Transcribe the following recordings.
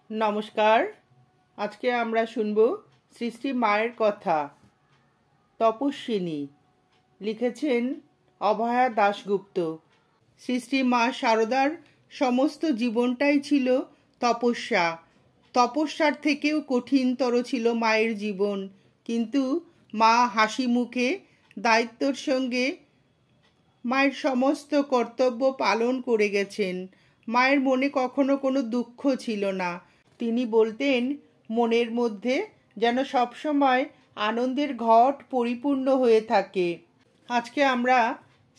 নমস্কার। আজকে আমরা শুনব শ্রী শ্রী মায়ের কথা। তপস্বিনী লিখেছেন অভয়া দাশগুপ্ত। শ্রী শ্রী মা শারদার সমস্ত জীবনটাই ছিল তপস্যা। তপস্যার থেকেও কঠিনতর ছিল মায়ের জীবন, কিন্তু মা হাসি মুখে দায়িত্বর সঙ্গে মায়ের সমস্ত কর্তব্য পালন করে গেছেন। মায়ের মনে কখনো কোনো দুঃখ ছিল না। তিনি বলতেন, মনের মধ্যে যেন সবসময় আনন্দের ঘট পরিপূর্ণ হয়ে থাকে। আজকে আমরা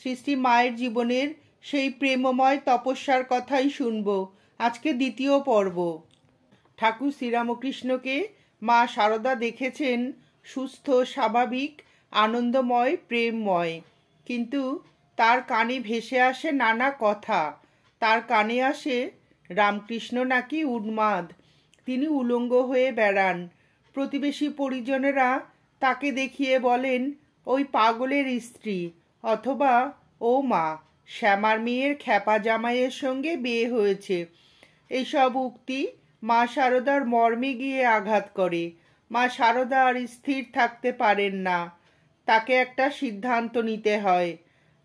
শ্রী শ্রী মায়ের জীবনের সেই প্রেমময় তপস্যার কথাই শুনব। আজকে দ্বিতীয় পর্ব। ঠাকুর শ্রীরামকৃষ্ণকে মা শারদা দেখেছেন সুস্থ, স্বাভাবিক, আনন্দময়, প্রেমময়, কিন্তু তার কানে ভেসে আসে নানা কথা। তার কানে আসে রামকৃষ্ণ নাকি উন্মাদ, তিনি উলঙ্গ হয়ে বেড়ান। প্রতিবেশী পরিজনেরা তাকে দেখিয়ে বলেন, ওই পাগলের স্ত্রী, অথবা ও মা, শ্যামার মেয়ের খ্যাপা জামাইয়ের সঙ্গে বিয়ে হয়েছে। এইসব উক্তি মা শারদার মর্মে গিয়ে আঘাত করে। মা শারদা আর স্থির থাকতে পারেন না, তাকে একটা সিদ্ধান্ত নিতে হয়।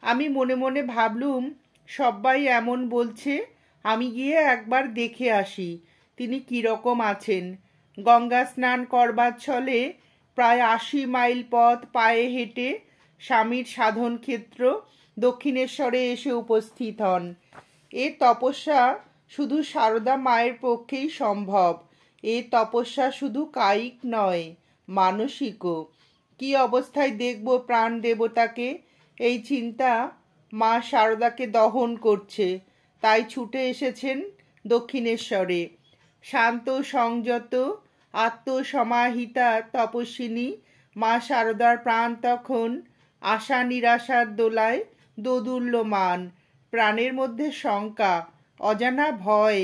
আমি মনে মনে ভাবলুম, সবাই এমন বলছে, আমি গিয়ে একবার দেখে আসি তিনি কীরকম আছেন। গঙ্গা স্নান করবার ছলে প্রায় 80 মাইল পথ পায়ে হেঁটে স্বামীর সাধন ক্ষেত্র দক্ষিণেশ্বরে এসে উপস্থিত হন। এ তপস্যা শুধু শারদা মায়ের পক্ষেই সম্ভব। এ তপস্যা শুধু কায়িক নয়, মানসিকও। কি অবস্থায় দেখব প্রাণ দেবতাকে, এই চিন্তা মা শারদাকে দহন করছে। তাই ছুটে এসেছেন দক্ষিণেশ্বরে। শান্ত, সংযত, আত্মসমাহিতা তপস্বিনী মা শারদার প্রাণ তখন আশা নিরাশার দোলায় দোদুল্যমান। প্রাণের মধ্যে শঙ্কা, অজানা ভয়,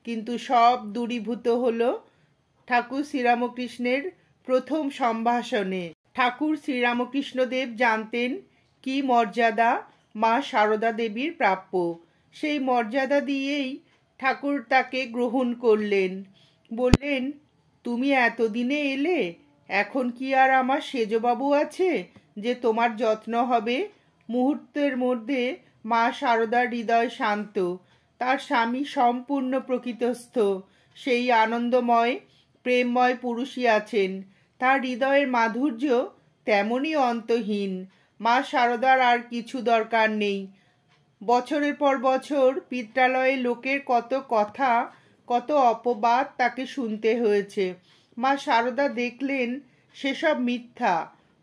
কিন্তু সব দূরীভূত হলো ঠাকুর শ্রীরামকৃষ্ণের প্রথম সম্ভাষণে। ঠাকুর শ্রীরামকৃষ্ণদেব জানতেন কি মর্যাদা মা শারদা দেবীর প্রাপ্য। সেই মর্যাদা দিয়েই ঠাকুর তাকে গ্রহণ করলেন। বললেন, তুমি এতদিনে এলে, এখন কি আর আমার সেজবাবু আছে যে তোমার যত্ন হবে? মুহূর্তের মধ্যে মা শারদার হৃদয় শান্ত। তার স্বামী সম্পূর্ণ প্রকৃতস্থ, সেই আনন্দময় প্রেমময় পুরুষই আছেন। তার হৃদয়ের মাধুর্য তেমনই অন্তহীন। মা শারদার আর কিছু দরকার নেই। বছরের পর বছর পিত্রালয়ে লোকের কত কথা, কত অপবাদ তাকে শুনতে হয়েছে। মা শারদা দেখলেন সেসব মিথ্যা।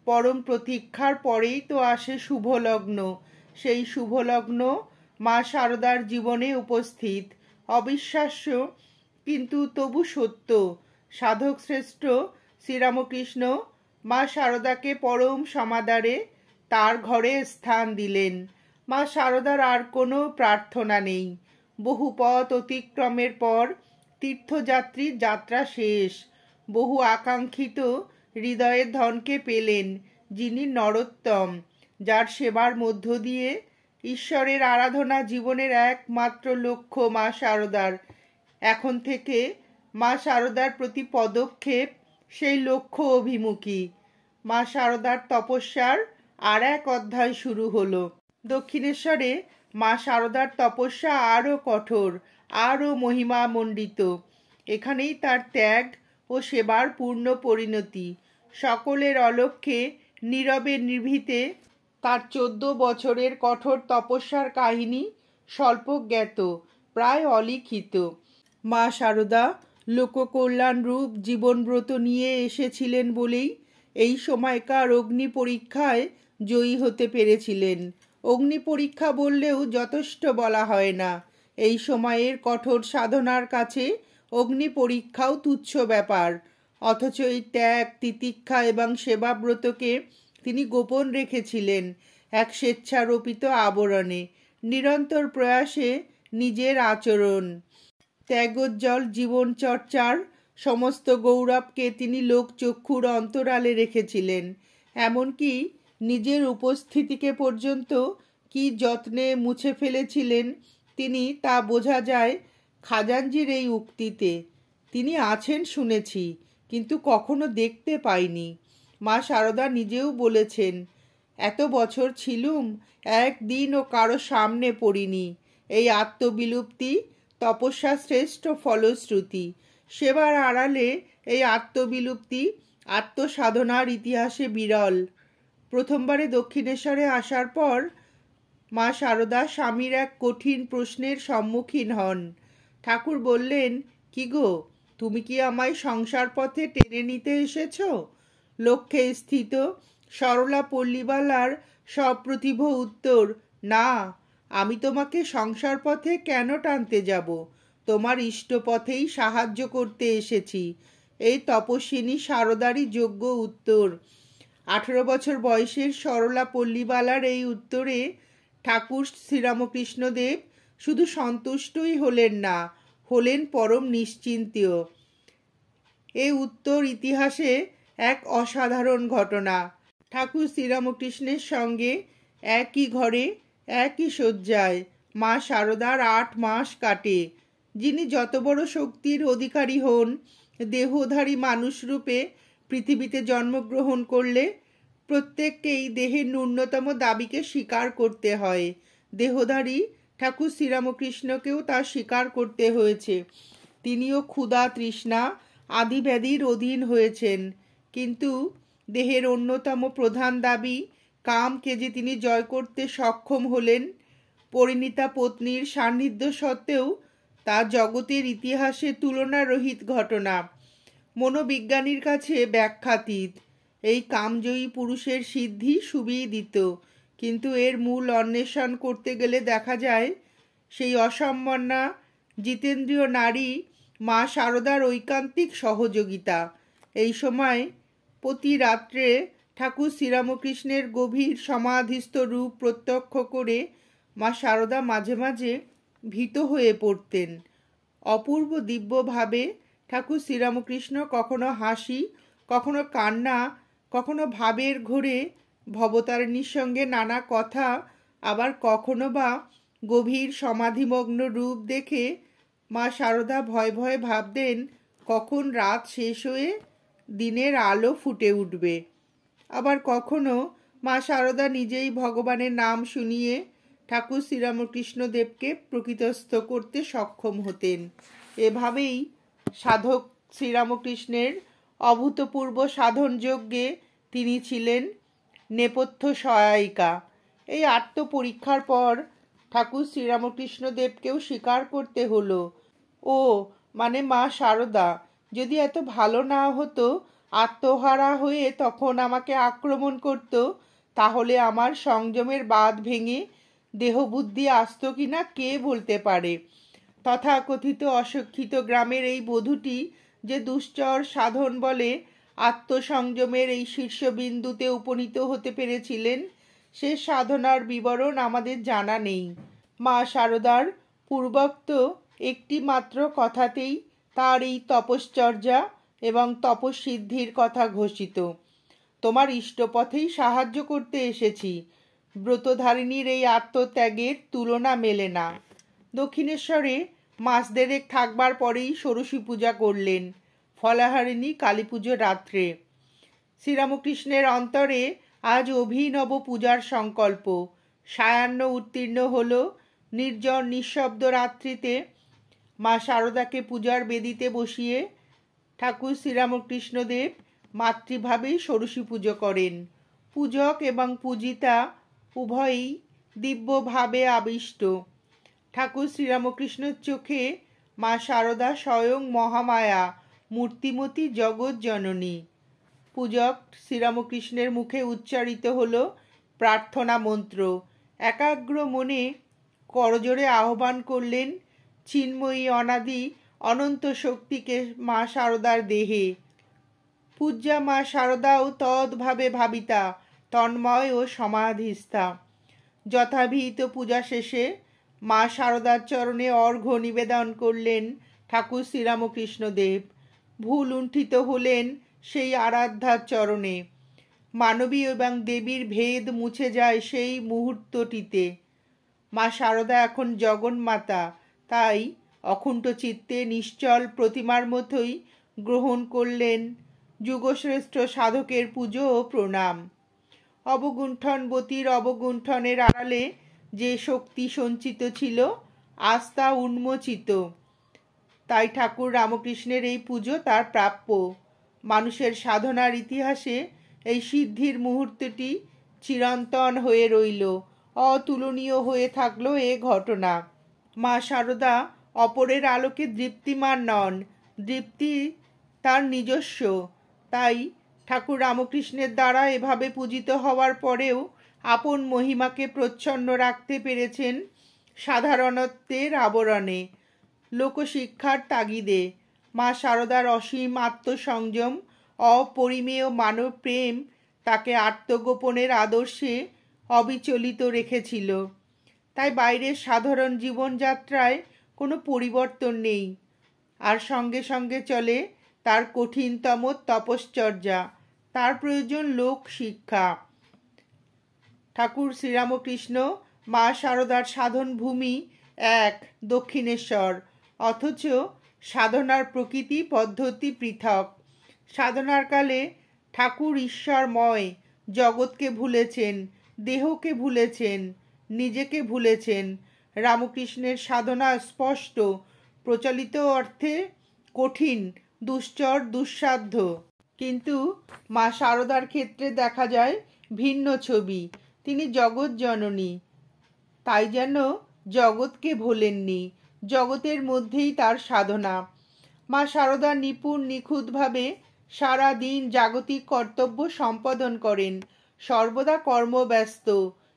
পরম প্রতীক্ষার পরেই তো আসে শুভলগ্ন। সেই শুভলগ্ন মা শারদার জীবনে উপস্থিত। অবিশ্বাস্য, কিন্তু তবু সত্য। সাধক শ্রেষ্ঠ শ্রীরামকৃষ্ণ মা শারদাকে পরম সমাদরে তার ঘরে স্থান দিলেন। মা শারদার আর কোনো প্রার্থনা নেই। বহু পথ অতিক্রমের পর তীর্থযাত্রীর যাত্রা শেষ। বহু আকাঙ্ক্ষিত হৃদয়ের ধনকে পেলেন, যিনি নরোত্তম, যার সেবার মধ্য দিয়ে ঈশ্বরের আরাধনা জীবনের একমাত্র লক্ষ্য মা শারদার। এখন থেকে মা শারদার প্রতি পদক্ষেপ সেই লক্ষ্য অভিমুখী। মা শারদার তপস্যার আর এক অধ্যায় শুরু হলো। দক্ষিণেশ্বরে মা শারদার তপস্যা আরও কঠোর, আরও মহিমামণ্ডিত। এখানেই তার ত্যাগ ও সেবার পূর্ণ পরিণতি। সকলের অলক্ষ্যে নীরবে নিভৃতে তার 14 বছরের কঠোর তপস্যার কাহিনী স্বল্প জ্ঞাত, প্রায় অলিখিত। মা শারদা লোককল্যাণ রূপ জীবনব্রত নিয়ে এসেছিলেন বলেই এই সময়কার অগ্নি পরীক্ষায় জয়ী হতে পেরেছিলেন। অগ্নি পরীক্ষা বললেও যথেষ্ট বলা হয় না। এই সময়ের কঠোর সাধনার কাছে অগ্নি পরীক্ষাও তুচ্ছ ব্যাপার। অথচ এই ত্যাগ, তিতিক্ষা এবং সেবাব্রতকে তিনি গোপন রেখেছিলেন এক স্বেচ্ছারোপিত আবরণে। নিরন্তর প্রয়াসে নিজের আচরণ, ত্যাগোজ্জ্বল জীবনচর্চার সমস্ত গৌরবকে তিনি লোকচক্ষুর অন্তরালে রেখেছিলেন। এমনকি নিজের উপস্থিতিকে পর্যন্ত কি যত্নে মুছে ফেলেছিলেন তিনি, তা বোঝা যায় খাজাঞ্জির এই উক্তিতে। তিনি আছেন শুনেছি, কিন্তু কখনো দেখতে পাইনি। মা সারদা নিজেও বলেছেন, এত বছর ছিলুম, একদিনও কারো সামনে পড়িনি। এই আত্মবিলুপ্তি তপস্যা শ্রেষ্ঠ ফলশ্রুতি। সেবার আড়ালে এই আত্মবিলুপ্তি আত্মসাধনার ইতিহাসে বিরল। প্রথমবারে দক্ষিণেশ্বরে আসার পর মা সারদা স্বামীর এক কঠিন প্রশ্নের সম্মুখীন হন। ঠাকুর বললেন, কি গো, তুমি কি আমায় সংসার পথে টেনে নিতে এসেছ? লক্ষ্যে স্থিত সরলা পল্লীবালার সপ্রতিভ উত্তর, না, আমি তোমাকে সংসার পথে কেন টানতে যাব? তোমার ইষ্ট পথেই সাহায্য করতে এসেছি। এই তপস্বিনী সারদারই যোগ্য উত্তর। 18 বছর বয়সের সরলা পল্লীবালার এই উত্তরে ঠাকুর শ্রীরামকৃষ্ণদেব শুধু সন্তুষ্টই হলেন না, হলেন পরম নিশ্চিন্তীয়। এই উত্তর ইতিহাসে এক অসাধারণ ঘটনা। ঠাকুর শ্রীরামকৃষ্ণের সঙ্গে একই ঘরে একই শয্যায় মা সারদার 8 মাস কাটে। যিনি যত বড় শক্তির অধিকারী হন, দেহধারী মানুষরূপে পৃথিবীতে জন্মগ্রহণ করলে প্রত্যেককেই দেহের ন্যূনতম দাবিকে স্বীকার করতে হয়। দেহধারী ঠাকুর শ্রীরামকৃষ্ণকেও তা স্বীকার করতে হয়েছে। তিনিও ক্ষুধা তৃষ্ণা আদি ব্যাধির অধীন হয়েছেন, কিন্তু দেহের অন্যতম প্রধান দাবি কামকে যে তিনি জয় করতে সক্ষম হলেন, পরিণীতা পত্নীর সান্নিধ্য সত্ত্বেও তা জগতের ইতিহাসে তুলনারহিত ঘটনা, মনোবিজ্ঞানীর কাছে ব্যাখ্যাতীত। এই কামজয়ী পুরুষের সিদ্ধি সুবিদিত, কিন্তু এর মূল অন্বেষণ করতে গেলে দেখা যায় সেই অসম্মানা জিতেন্দ্রীয় নারী মা সারদার ঐকান্তিক সহযোগিতা। এই সময় প্রতি রাত্রে ঠাকুর শ্রীরামকৃষ্ণের গভীর সমাধিস্থ রূপ প্রত্যক্ষ করে মা সারদা মাঝে মাঝে ভীত হয়ে পড়তেন। অপূর্ব দিব্যভাবে ঠাকুর শ্রীরামকৃষ্ণ কখনো হাসি, কখনো কান্না, কখনো ভাবের ঘোরে ভবতারিণীর সঙ্গে নানা কথা, আবার কখনো বা গভীর সমাধিমগ্ন রূপ দেখে মা সারদা ভয়ে ভয়ে ভাবতেন কখন রাত শেষ হয়ে দিনের আলো ফুটে উঠবে। আবার কখনো মা সারদা নিজেই ভগবানের নাম শুনিয়ে ঠাকুর শ্রীরামকৃষ্ণদেবকে প্রকৃতস্থ করতে সক্ষম হতেন। এভাবেই সাধক শ্রীরামকৃষ্ণের অভূতপূর্ব সাধন যজ্ঞে তিনি ছিলেন নেপথ্য সহায়িকা। এই আত্মপরীক্ষার পর ঠাকুর শ্রীরামকৃষ্ণদেবকেও স্বীকার করতে হলো, ও মানে মা সারদা যদি এত ভালো না হতো, আত্মহারা হয়ে তখন আমাকে আক্রমণ করত, তাহলে আমার সংযমের বাঁধ ভেঙে দেহবুদ্ধি আসত কিনা কে বলতে পারে। তথাকথিত অশিক্ষিত গ্রামের এই বধূটি যে দুশ্চর সাধন বলে আত্মসংযমের এই শীর্ষবিন্দুতে উপনীত হতে পেরেছিলেন, সে সাধনার বিবরণ আমাদের জানা নেই। মা সারদার পূর্বোক্ত একটি মাত্র কথাতেই তার এই তপশ্চর্যা এবং তপসিদ্ধির কথা ঘোষিত। তোমার ইষ্টপথেই সাহায্য করতে এসেছি। ব্রতধারিণীর এই আত্মত্যাগের তুলনা মেলে না। দক্ষিণেশ্বরে মাস দেড়েক থাকবার পরেই ষোড়শী পূজা করলেন, ফলাহারিণী কালী পুজো রাত্রে। শ্রীরামকৃষ্ণের অন্তরে আজ অভিনব পূজার সংকল্প। সায়াহ্ন উত্তীর্ণ হল। নির্জন নিঃশব্দ রাত্রিতে মা সারদাকে পূজার বেদিতে বসিয়ে ঠাকুর শ্রীরামকৃষ্ণদেব মাতৃভাবেই ষোড়শী পুজো করেন। পূজক এবং পূজিতা উভয়ই দিব্যভাবে আবিষ্ট। ঠাকুর শ্রীরামকৃষ্ণের চোখে মা সারদা স্বয়ং মহামায়া, মূর্তিমতী জগৎ জননী। পূজক শ্রীরামকৃষ্ণের মুখে উচ্চারিত হল প্রার্থনা মন্ত্র। একাগ্র মনে করজোড়ে আহ্বান করলেন চিন্ময়ী অনাদি অনন্ত শক্তিকে মা সারদার দেহে। পূজ্যা মা সারদাও তদ্ভাবে ভাবিতা, তন্ময় ও সমাধিস্থা। যথাবিহিত পূজা শেষে মা সারদার চরণে অর্ঘ্য নিবেদন করলেন ঠাকুর শ্রীরামকৃষ্ণদেব। ভুল লুণ্ঠিত হলেন সেই আরাধ্যার চরণে। মানবী এবং দেবীর ভেদ মুছে যায় সেই মুহূর্তটিতে। মা সারদা এখন জগন্মাতা, তাই অকুণ্ঠ চিত্তে নিশ্চল প্রতিমার মতোই গ্রহণ করলেন যুগশ্রেষ্ঠ সাধকের পুজো ও প্রণাম। অবগুণ্ঠনবতীর অবগুণ্ঠনের আড়ালে যে শক্তি সঞ্চিত ছিল আজ তা উন্মোচিত। তাই ঠাকুর রামকৃষ্ণের এই পুজো তার প্রাপ্য। মানুষের সাধনার ইতিহাসে এই সিদ্ধির মুহূর্তটি চিরন্তন হয়ে রইল, অতুলনীয় হয়ে থাকলো এ ঘটনা। মা শারদা অপরের আলোকে দীপ্তিমান নন, দীপ্তি তার নিজস্ব। তাই ঠাকুর রামকৃষ্ণের দ্বারা এভাবে পূজিত হওয়ার পরেও আপন মহিমাকে প্রচ্ছন্ন রাখতে পেরেছেন সাধারণত্বের আবরণে, লোকশিক্ষার তাগিদে। মা শারদার অসীম আত্মসংযম, অপরিমেয় মানব প্রেম তাকে আত্মগোপনের আদর্শে অবিচলিত রেখেছিল। তাই বাইরের সাধারণ জীবনযাত্রায় কোনো পরিবর্তন নেই, আর সঙ্গে সঙ্গে চলে তার কঠিনতম তপশ্চর্যা। তার প্রয়োজন লোক শিক্ষা। ঠাকুর শ্রীরামকৃষ্ণ মা শারদার সাধন ভূমি এক, দক্ষিণেশ্বর, অথচ সাধনার প্রকৃতি পদ্ধতি পৃথক। সাধনার কালে ঠাকুর ঈশ্বরময়, জগৎকে ভুলেছেন, দেহকে ভুলেছেন, নিজেকে ভুলেছেন। রামকৃষ্ণের সাধনা স্পষ্ট, প্রচলিত অর্থে কঠিন, দুশ্চর, দুঃসাধ্য। কিন্তু মা শারদার ক্ষেত্রে দেখা যায় ভিন্ন ছবি। তিনি জগৎ জননী, তাই যেন জগৎকে ভোলেননি, জগতের মধ্যেই তার সাধনা। মা শারদা নিপুণ নিখুঁতভাবে সারা দিন জাগতিক কর্তব্য সম্পাদন করেন, সর্বদা কর্মব্যস্ত।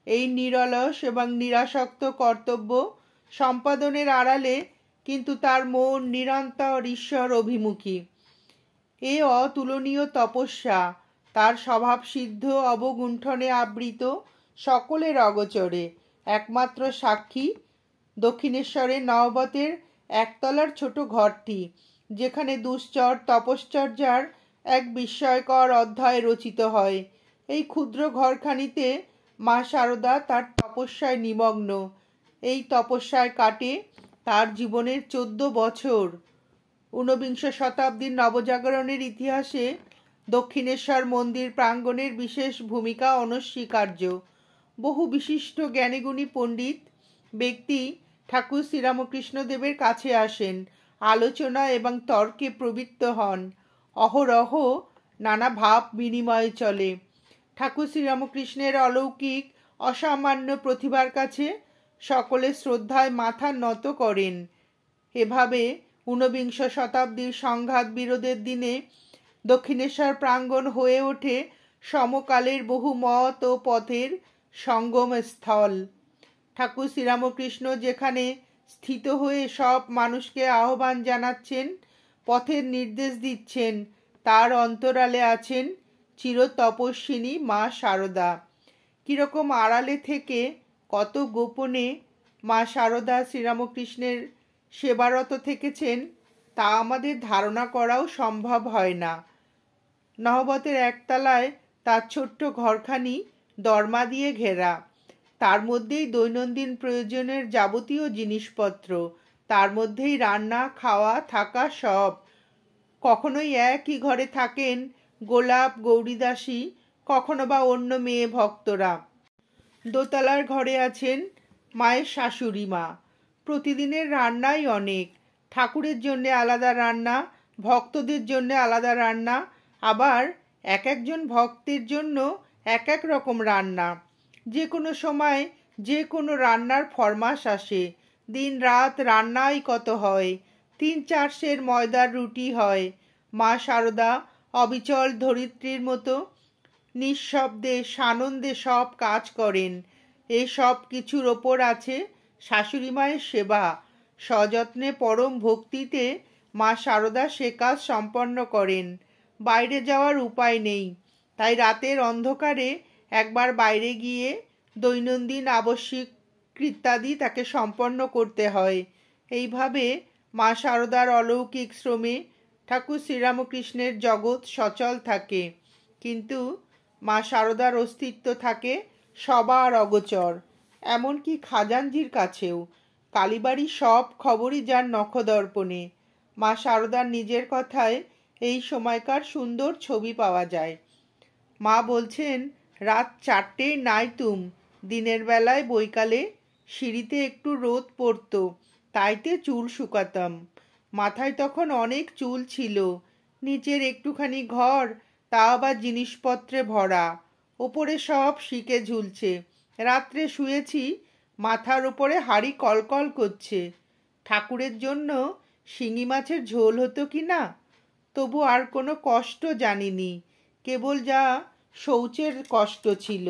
এই নিরলস এবং নিরাসক্ত কর্তব্য সম্পাদনের আড়ালে কিন্তু তার মন নিরন্তর ঈশ্বর অভিমুখী। এ অতুলনীয় তপস্যা তার স্বভাবসিদ্ধ অবগুণ্ঠনে আবৃত, সকলের অগোচরে। একমাত্র সাক্ষী দক্ষিণেশ্বরের নহবতের একতলার ছোট ঘরটি, যেখানে দুশ্চর তপশ্চর্যার এক বিস্ময়কর অধ্যায় রচিত হয়। এই ক্ষুদ্র ঘরখানিতে মা শারদা তার তপস্যায় নিমগ্ন। এই তপস্যায় কাটে তার জীবনের 14 বছর। ঊনবিংশ শতাব্দীর নবজাগরণের ইতিহাসে দক্ষিণেশ্বর মন্দির প্রাঙ্গণের বিশেষ ভূমিকা অনস্বীকার্য। বহু বিশিষ্ট জ্ঞানীগুণী পণ্ডিত ব্যক্তি ঠাকুর শ্রীরামকৃষ্ণদেবের কাছে আসেন, আলোচনা এবং তর্কে প্রবৃত্ত হন। অহরহ নানা ভাব বিনিময় চলে। ঠাকুর শ্রীরামকৃষ্ণের অলৌকিক অসামান্য প্রতিভার কাছে সকলে শ্রদ্ধায় মাথা নত করেন। এভাবে ঊনবিংশ শতাব্দীর সংঘাত বিরোধের দিনে দক্ষিণেশ্বর প্রাঙ্গণ হয়ে ওঠে সমকালের বহু মত ও পথের সঙ্গম স্থল। ঠাকুর শ্রীরামকৃষ্ণ যেখানে স্থিত হয়ে সব মানুষকে আহ্বান জানাচ্ছেন, পথের নির্দেশ দিচ্ছেন, তার অন্তরালে আছেন চিরতপস্বিনী মা শারদা। কীরকম আড়ালে থেকে কত গোপনে মা শারদা শ্রীরামকৃষ্ণের সেবারত থেকেছেন তা আমাদের ধারণা করাও সম্ভব হয় না। নহবতের একতলায় তার ছোট্ট ঘরখানি দরমা দিয়ে ঘেরা, তার মধ্যেই দৈনন্দিন প্রয়োজনের যাবতীয় জিনিসপত্র, তার মধ্যেই রান্না, খাওয়া, থাকা সব। কখনোই একই ঘরে থাকেন গোলাপ, গৌরীদাসী, কখনো বা অন্য মেয়ে ভক্তরা। দোতলার ঘরে আছেন মায়ের শাশুড়ি মা। প্রতিদিনের রান্নাই অনেক, ঠাকুরের জন্য আলাদা রান্না, ভক্তদের জন্য আলাদা রান্না, আবার এক একজন ভক্তের জন্য এক এক রকম রান্না। যে কোনো সময় যে কোনো রান্নার ফরমাশ আসে। দিন রাত রান্নাই কত হয়, 3-4 সের ময়দার রুটি হয়। মা শারদা অবিচল ধরিত্রীর মতো নিঃশব্দে সানন্দে সব কাজ করেন। এই সব কিছুর ওপর আছে শাশুড়ি মায়ের সেবা। সযত্নে পরম ভক্তিতে মা শারদা সে কাজ সম্পন্ন করেন। বাইরে যাওয়ার উপায় নেই, তাই রাতের অন্ধকারে একবার বাইরে গিয়ে দৈনন্দিন আবশ্যিক কৃত্যাদি তাকে সম্পন্ন করতে হয়। এইভাবে মা শারদার অলৌকিক শ্রমে ঠাকুর শ্রীরামকৃষ্ণের জগৎ সচল থাকে। কিন্তু মা শারদার অস্তিত্ব থাকে সবার অগোচর, এমনকি খাজানজির কাছেও। কালীবাড়ির সব খবরই যার নখদর্পণে। মা শারদার নিজের কথায় এই সময়কার সুন্দর ছবি পাওয়া যায়। মা বলছেন, রাত 4টেয় নাইতুম, দিনের বেলায় বৈকালে সিঁড়িতে একটু রোদ পড়তো, তাইতে চুল শুকাতাম। মাথায় তখন অনেক চুল ছিল, নিচের একটুখানি ঘর, তা আবার জিনিসপত্রে ভরা, ওপরে সব শিকে ঝুলছে। রাত্রে শুয়েছি, মাথার ওপরে হাঁড়ি কলকল করছে। ঠাকুরের জন্য শিঙি মাছের ঝোল হতো কি না, তবু আর কোনো কষ্ট জানিনি, কেবল যা শৌচের কষ্ট ছিল।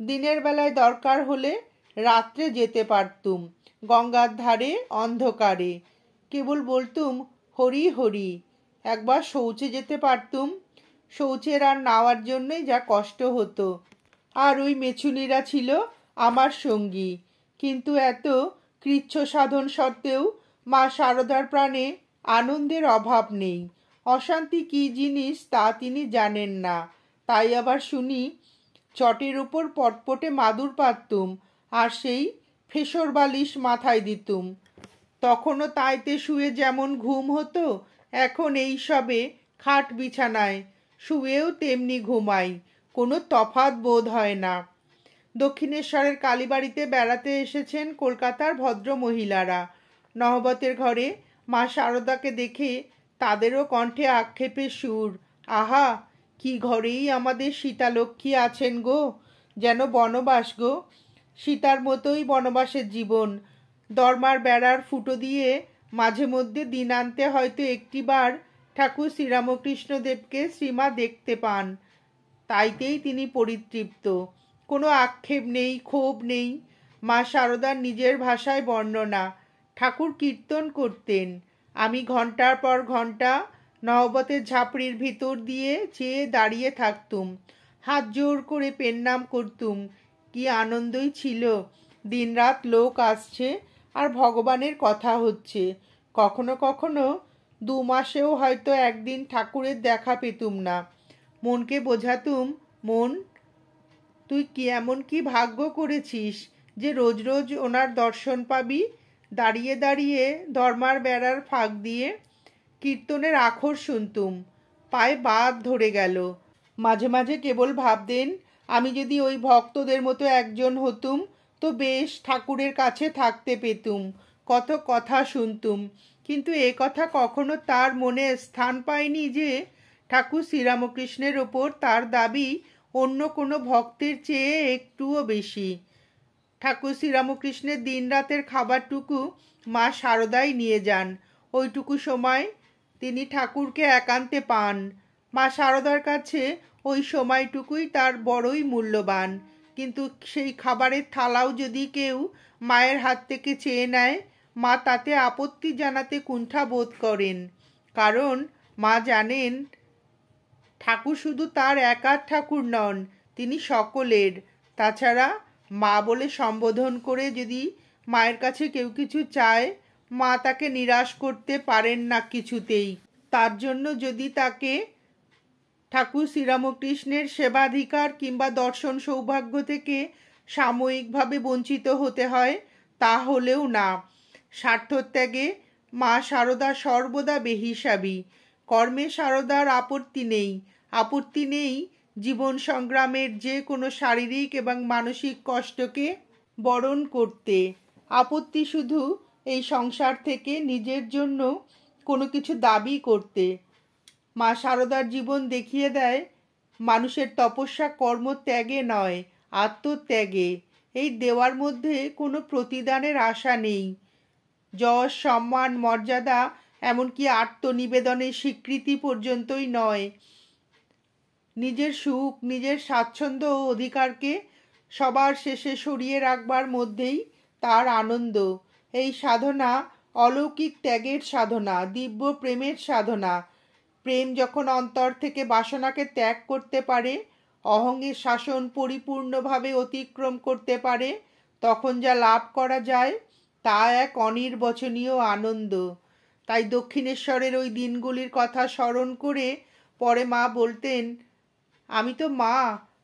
দিনের বেলায় দরকার হলে রাত্রে যেতে পারতুম, গঙ্গার ধারে অন্ধকারে, কেবল বলতুম হরি হরি। একবার শৌচে যেতে পারতুম, শৌচের আর নাওয়ার জন্যই যা কষ্ট হতো। আর ওই মেছুনিরা ছিল আমার সঙ্গী। কিন্তু এত কৃচ্ছ সাধন সত্ত্বেও মা শারদার প্রাণে আনন্দের অভাব নেই। অশান্তি কি জিনিস তা তিনি জানেন না। তাই আবার শুনি, চটের উপর পটপটে মাদুর পাততুম, আর সেই ফেসর বালিশ মাথায় দিতুম। তখনও তাইতে শুয়ে যেমন ঘুম হতো, এখন এই সবে খাট বিছানায় শুয়েও তেমনি ঘুমাই, কোনো তফাৎ বোধ হয় না। দক্ষিণেশ্বরের কালীবাড়িতে বেড়াতে এসেছেন কলকাতার ভদ্র মহিলারা। নহবতের ঘরে মা শারদাকে দেখে তাদেরও কণ্ঠে আক্ষেপের সুর। আহা, কি ঘরেই আমাদের সীতালক্ষ্মী আছেন গো, যেন বনবাস গো। সীতার মতোই বনবাসের জীবন। দরমার বেড়ার ফুটো দিয়ে মাঝে মধ্যে দিন আনতে হয়তো একটিবার ঠাকুর শ্রীরামকৃষ্ণদেবকে শ্রীমা দেখতে পান, তাইতেই তিনি পরিতৃপ্ত। কোনো আক্ষেপ নেই, ক্ষোভ নেই। মা শারদার নিজের ভাষায় বর্ণনা, ঠাকুর কীর্তন করতেন। আমি ঘন্টার পর ঘন্টা নহবতের ঝাঁপড়ির ভিতর দিয়ে চেয়ে দাঁড়িয়ে থাকতুম, হাত জোর করে পেন্নাম করতুম। কি আনন্দই ছিল। দিনরাত লোক আসছে আর ভগবানের কথা হচ্ছে। কখনো কখনো 2 মাসেও হয়তো একদিন ঠাকুরের দেখা পেতুম না। মনকে বোঝাতুম, মন, তুই কি এমন কি ভাগ্য করেছিস যে রোজ রোজ ওনার দর্শন পাবি। দাঁড়িয়ে দাঁড়িয়ে ধর্মার বেড়ার ফাঁক দিয়ে কীর্তনের আখর শুনতুম, পায়ে বাদ ধরে গেল। মাঝে মাঝে কেবল ভাবতেন, আমি যদি ওই ভক্তদের মতো একজন হতুম তো বেশ ঠাকুরের কাছে থাকতে পেতুম, কত কথা শুনতুম। কিন্তু এ কথা কখনো তার মনে স্থান পায়নি যে ঠাকুর শ্রীরামকৃষ্ণের ওপর তার দাবি অন্য কোনো ভক্তের চেয়ে একটুও বেশি। ঠাকুর শ্রীরামকৃষ্ণের দিন রাতের খাবারটুকু মা শারদাই নিয়ে যান। ওইটুকু সময় তিনি ঠাকুরকে একান্তে পান। মা শারদার কাছে ওই সময়টুকুই তার বড়ই মূল্যবান। কিন্তু সেই খাবারের থালাও যদি কেউ মায়ের হাত থেকে চেয়ে নেয়, মা তাতে আপত্তি জানাতে কুণ্ঠা বোধ করেন। কারণ মা জানেন, ঠাকুর শুধু তার একার ঠাকুর নন, তিনি সকলের। তাছাড়া মা বলে সম্বোধন করে যদি মায়ের কাছে কেউ কিছু চায়, মা তাকে নিরাশ করতে পারেন না কিছুতেই। তার জন্য যদি তাকে ঠাকুর শ্রীরামকৃষ্ণের সেবাধিকার কিংবা দর্শন সৌভাগ্য থেকে সাময়িকভাবে বঞ্চিত হতে হয়, তা হলেও না। স্বার্থত্যাগে মা শারদা সর্বদা বেহিসাবি। কর্মে শারদার আপত্তি নেই জীবন সংগ্রামের যে কোনো শারীরিক এবং মানসিক কষ্টকে বরণ করতে। আপত্তি শুধু এই সংসার থেকে নিজের জন্য কোনো কিছু দাবি করতে। মা শারদার জীবন দেখিয়ে দেয়, মানুষের তপস্যা কর্মত্যাগে নয়, আত্মত্যাগে। এই দেওয়ার মধ্যে কোনো প্রতিদানের আশা নেই। যশ, সম্মান, মর্যাদা, এমনকি আত্মনিবেদনের স্বীকৃতি পর্যন্তই নয়। নিজের সুখ, নিজের স্বাচ্ছন্দ্য ও অধিকারকে সবার শেষে সরিয়ে রাখবার মধ্যেই তার আনন্দ। এই সাধনা অলৌকিক ত্যাগের সাধনা, দিব্য প্রেমের সাধনা। প্রেম যখন অন্তর থেকে বাসনাকে ত্যাগ করতে পারে, অহংয়ের শাসন পরিপূর্ণভাবে অতিক্রম করতে পারে, তখন যা লাভ করা যায় তা এক অনির্বচনীয় আনন্দ। তাই দক্ষিণেশ্বরের ওই দিনগুলির কথা স্মরণ করে পরে মা বলতেন, আমি তো মা,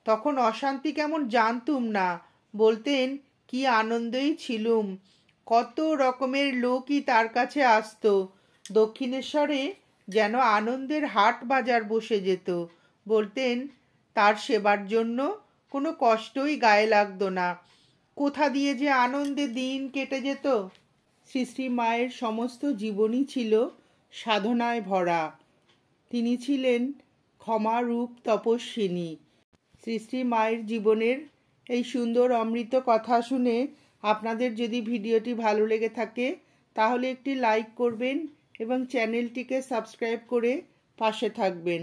তখন অশান্তি কেমন জানতুম না। বলতেন, কি আনন্দেই ছিলুম, কত রকমের লোকই তার কাছে আসতো। দক্ষিণেশ্বরে যেন আনন্দের হাট বাজার বসে যেত। বলতেন তার সেবার জন্য কোনো কষ্টই গায়ে লাগতো না। কোথা দিয়ে যে আনন্দে দিন কেটে যেত। শ্রী শ্রী মায়ের সমস্ত জীবনই ছিল সাধনায় ভরা। তিনি ছিলেন ক্ষমারূপ তপস্বিনী। শ্রী শ্রী মায়ের জীবনের এই সুন্দর অমৃত কথা শুনে আপনাদের যদি ভিডিওটি ভালো লেগে থাকে তাহলে একটি লাইক করবেন এবং চ্যানেলটিকে সাবস্ক্রাইব করে পাশে থাকবেন।